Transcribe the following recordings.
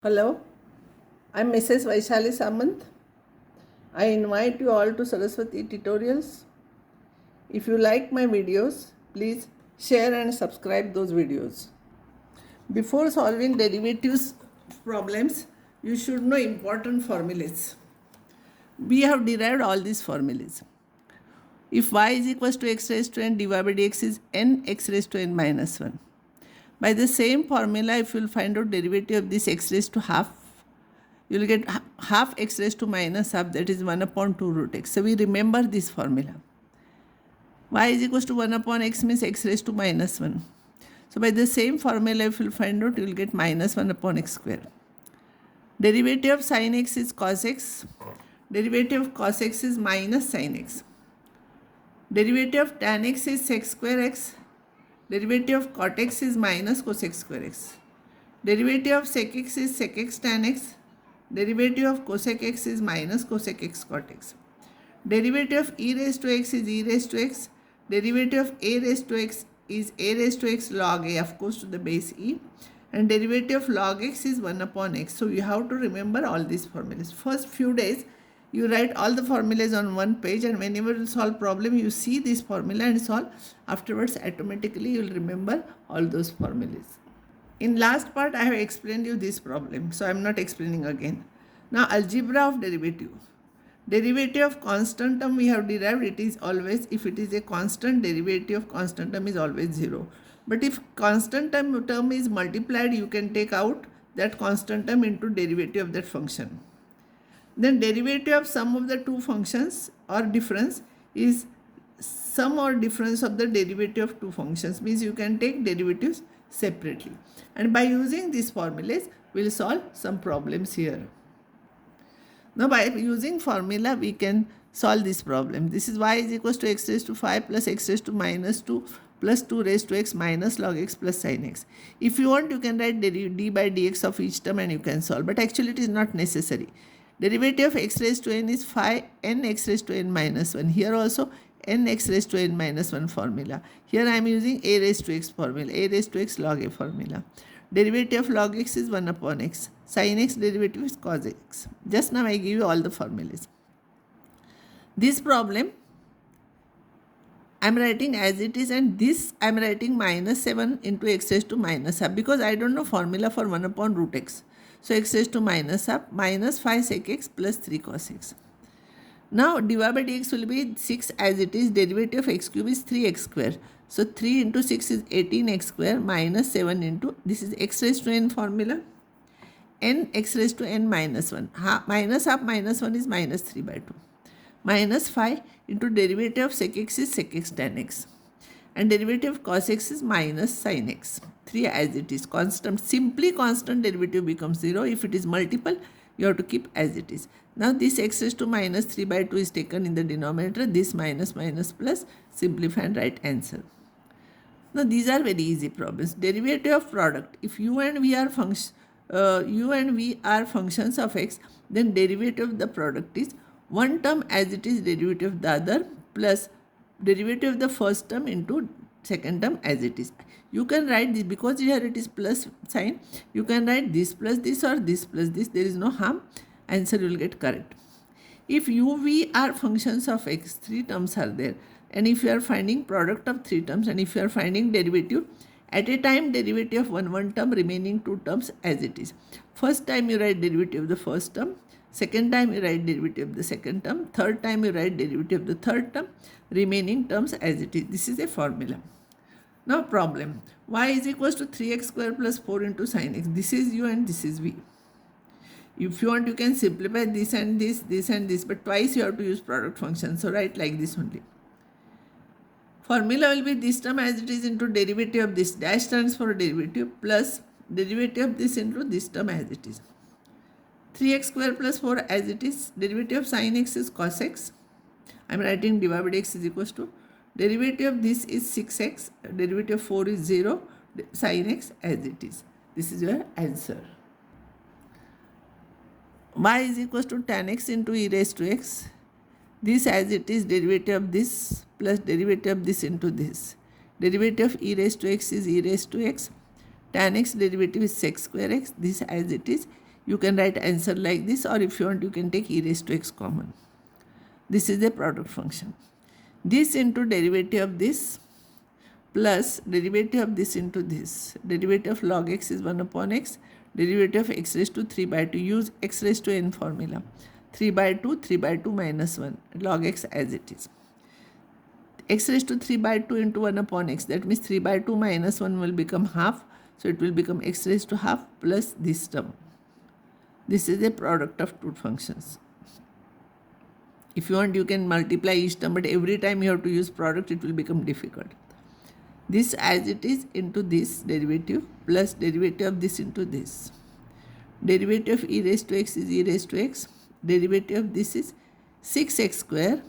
Hello, I'm Mrs. Vaishali Samant. I invite you all to Saraswati tutorials. If you like my videos, please share and subscribe those videos. Before solving derivatives problems, you should know important formulas. We have derived all these formulas. If y is equals to x raised to n, dy by dx is n x raised to n minus 1. By the same formula, if you will find out derivative of this x raised to half, you will get half x raised to minus half, that is 1 upon 2 root x. So we remember this formula. Y is equals to 1 upon x means x raised to minus 1. So by the same formula, if you will find out, you will get minus 1 upon x square. Derivative of sin x is cos x. Derivative of cos x is minus sin x. Derivative of tan x is sec square x. Derivative of cot x is minus cosec square x. Derivative of sec x is sec x tan x. Derivative of cosec x is minus cosec x cot x. Derivative of e raised to x is e raised to x. Derivative of a raised to x is a raised to x log a, of course, to the base e. And derivative of log x is 1 upon x. So you have to remember all these formulas. First few days, you write all the formulas on one page, and whenever you solve problem, you see this formula and solve. Afterwards, automatically you will remember all those formulas. In last part, I have explained you this problem, so I am not explaining again. Now, algebra of derivative. Derivative of constant term we have derived, it is always, if it is a constant, derivative of constant term is always 0. But if constant term is multiplied, you can take out that constant term into derivative of that function. Then derivative of sum of the two functions or difference is sum or difference of the derivative of two functions, means you can take derivatives separately. And by using these formulas, we will solve some problems here. Now by using formula, we can solve this problem. This is y is equals to x raised to 5 plus x raised to minus 2 plus 2 raised to x minus log x plus sin x. If you want, you can write d by dx of each term and you can solve. But actually it is not necessary. Derivative of x raised to n is 5 n x raised to n minus 1. Here also n x raised to n minus 1 formula. Here I am using a raised to x formula, a raised to x log a formula. Derivative of log x is 1 upon x. Sin x derivative is cos x. Just now I give you all the formulas. This problem I am writing as it is, and this I am writing minus 7 into x raised to minus half, because I don't know formula for 1 upon root x. So x raised to minus half minus 5 sec x plus 3 cos x. Now dy by dx will be 6 as it is. Derivative of x cube is 3x square. So 3 into 6 is 18x square minus 7 into, this is x raised to n formula, n x raised to n minus 1. Minus half minus 1 is minus 3 by 2. Minus 5 into derivative of sec x is sec x tan x. And derivative of cos x is minus sin x. 3 as it is. Constant, simply constant derivative becomes 0. If it is multiple, you have to keep as it is. Now this x raised to minus 3 by 2 is taken in the denominator. This minus minus plus, simplify and write answer. Now these are very easy problems. Derivative of product. If u and v are functions of x, then derivative of the product is one term as it is derivative of the other plus derivative of the first term into second term as it is. You can write this, because here it is plus sign, you can write this plus this or this plus this. There is no harm. Answer will get correct. If u, v are functions of x, 3 terms are there. And if you are finding product of 3 terms, and if you are finding derivative, at a time derivative of one term, remaining 2 terms as it is. First time you write derivative of the first term. Second time you write derivative of the second term. Third time you write derivative of the third term. Remaining terms as it is. This is a formula. Now problem. Y is equals to 3x square plus 4 into sin x. This is u and this is v. If you want, you can simplify this and this and this. But twice you have to use product function. So write like this only. Formula will be this term as it is into derivative of this. Dash stands for derivative plus derivative of this into this term as it is. 3x square plus 4 as it is. Derivative of sin x is cos x. I am writing dy by dx is equals to derivative of this is 6x. Derivative of 4 is 0. Sin x as it is. This is your answer. Y is equals to tan x into e raised to x. This as it is derivative of this plus derivative of this into this. Derivative of e raised to x is e raised to x. Tan x derivative is sec square x. This as it is. You can write answer like this, or if you want you can take e raised to x common. This is the product function. This into derivative of this plus derivative of this into this. Derivative of log x is 1 upon x. Derivative of x raised to 3 by 2. Use x raised to n formula. 3 by 2, 3 by 2 minus 1. Log x as it is. X raised to 3 by 2 into 1 upon x. That means 3 by 2 minus 1 will become half. So it will become x raised to half plus this term. This is a product of two functions. If you want, you can multiply each term, but every time you have to use product, it will become difficult. This as it is into this derivative plus derivative of this into this. Derivative of e raised to x is e raised to x. Derivative of this is 6x square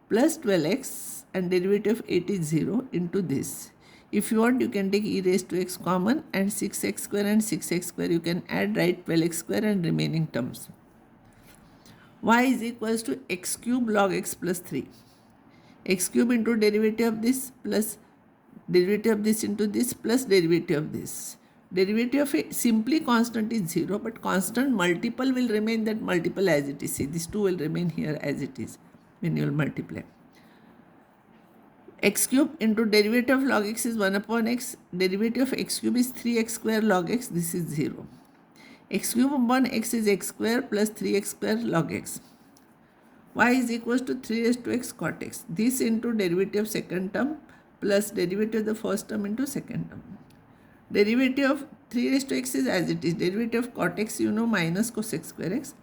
plus 12x, and derivative of 8 is 0 into this. If you want, you can take e raised to x common, and 6x square and 6x square you can add, write 12x square and remaining terms. Y is equals to x cube log x plus 3. X cube into derivative of this plus derivative of this into this plus derivative of this. Derivative of a simply constant is 0, but constant multiple will remain that multiple as it is. See, this 2 will remain here as it is when you will multiply. X cube into derivative of log x is 1 upon x. Derivative of x cube is 3x square log x. This is 0. X cube upon x is x square plus 3x square log x. Y is equals to 3 raised to x cot x. This into derivative of second term plus derivative of the first term into second term. Derivative of 3 raised to x is as it is. Derivative of cot x you know minus cos x square x.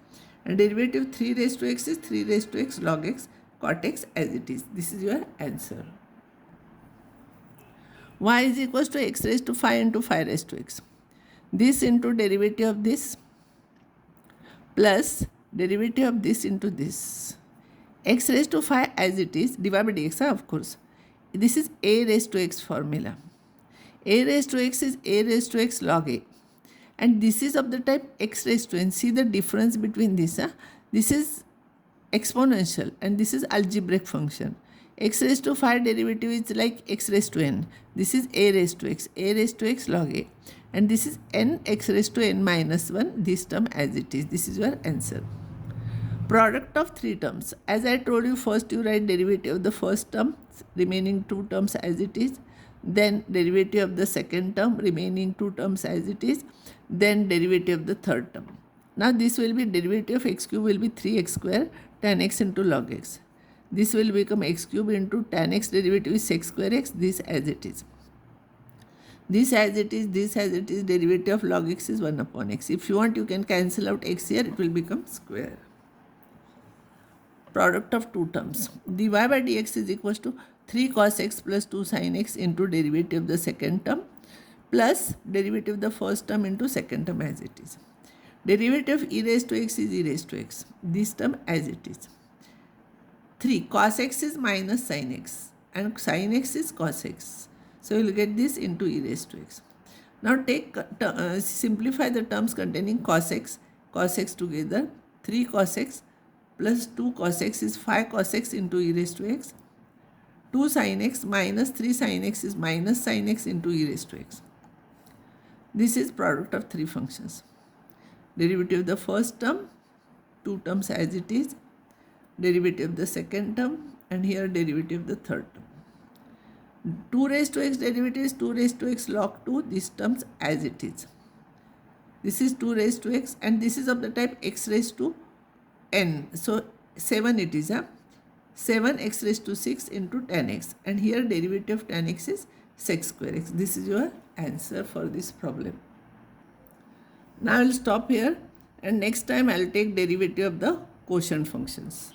And derivative of 3 raised to x is 3 raised to x log x cot x as it is. This is your answer. Y is equals to x raised to 5 into 5 raised to x. This into derivative of this plus derivative of this into this. X raised to 5 as it is, divided by dx, of course. This is a raised to x formula. A raised to x is a raised to x log a. And this is of the type x raised to n. See the difference between this. This is exponential and this is algebraic function. X raised to 5 derivative is like x raised to n. This is a raised to x log a. And this is n x raised to n minus 1, this term as it is. This is your answer. Product of three terms. As I told you, first you write derivative of the first term, remaining two terms as it is. Then derivative of the second term, remaining two terms as it is. Then derivative of the third term. Now this will be derivative of x cube will be 3x square tan x into log x. This will become x cube into tan x derivative is sec square x, this as it is. This as it is, this as it is, derivative of log x is 1 upon x. If you want, you can cancel out x here, it will become square. Product of two terms. dy by dx is equals to 3 cos x plus 2 sin x into derivative of the second term plus derivative of the first term into second term as it is. Derivative of e raised to x is e raised to x. This term as it is. 3 cos x is minus sin x and sin x is cos x. So you will get this into e raised to x. Now simplify the terms containing cos x together. 3 cos x plus 2 cos x is 5 cos x into e raised to x. 2 sin x minus 3 sin x is minus sin x into e raised to x. This is product of three functions. Derivative of the first term, two terms as it is. Derivative of the second term, and here derivative of the third term. 2 raised to x derivative is 2 raised to x log 2, these terms as it is. This is 2 raised to x and this is of the type x raised to n. So 7 it is. 7 x raised to 6 into tan x, and here derivative of tan x is sec square x. This is your answer for this problem. Now I will stop here and next time I will take derivative of the quotient functions.